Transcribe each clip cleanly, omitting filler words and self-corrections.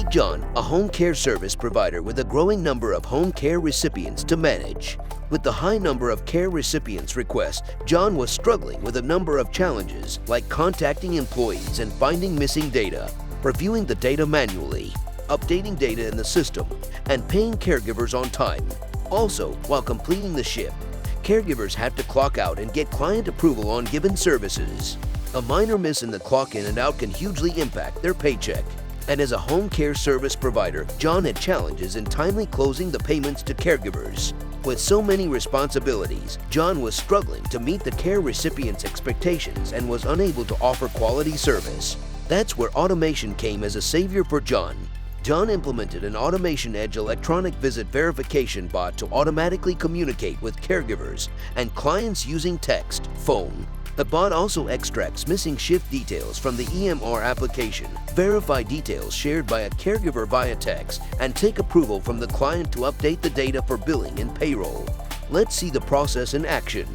Meet John, a home care service provider with a growing number of home care recipients to manage. With the high number of care recipients requests, John was struggling with a number of challenges like contacting employees and finding missing data, reviewing the data manually, updating data in the system, and paying caregivers on time. Also, while completing the shift, caregivers have to clock out and get client approval on given services. A minor miss in the clock in and out can hugely impact their paycheck. And as a home care service provider, John had challenges in timely closing the payments to caregivers. With so many responsibilities, John was struggling to meet the care recipients' expectations and was unable to offer quality service. That's where automation came as a savior for John. John implemented an AutomationEdge electronic visit verification bot to automatically communicate with caregivers and clients using text, phone. The bot also extracts missing shift details from the EMR application, verify details shared by a caregiver via text, and take approval from the client to update the data for billing and payroll. Let's see the process in action.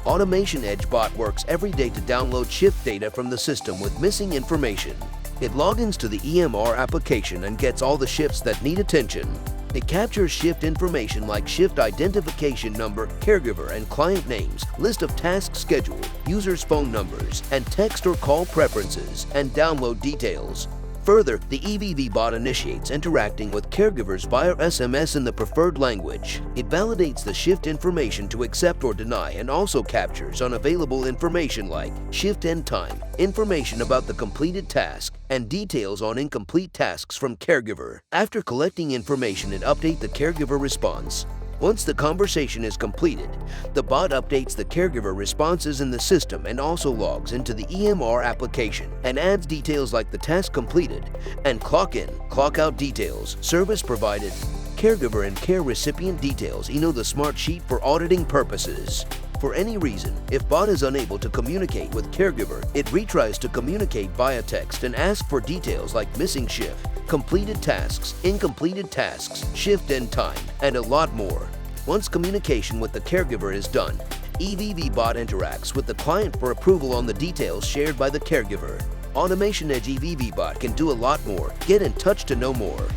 AutomationEdge bot works every day to download shift data from the system with missing information. It logins to the EMR application and gets all the shifts that need attention. It captures shift information like shift identification number, caregiver and client names, list of tasks scheduled, users' phone numbers, and text or call preferences, and download details. Further, the EVV bot initiates interacting with caregivers via SMS in the preferred language. It validates the shift information to accept or deny and also captures unavailable information like shift end time, information about the completed task, and details on incomplete tasks from caregiver. After collecting information, it updates the caregiver response. Once the conversation is completed, the bot updates the caregiver responses in the system and also logs into the EMR application and adds details like the task completed and clock in, clock out details, service provided, caregiver and care recipient details, the smart sheet for auditing purposes. For any reason, if bot is unable to communicate with caregiver, it retries to communicate via text and asks for details like missing shift, completed tasks, incompleted tasks, shift end time, and a lot more. Once communication with the caregiver is done, EVV bot interacts with the client for approval on the details shared by the caregiver. AutomationEdge EVV bot can do a lot more. Get in touch to know more.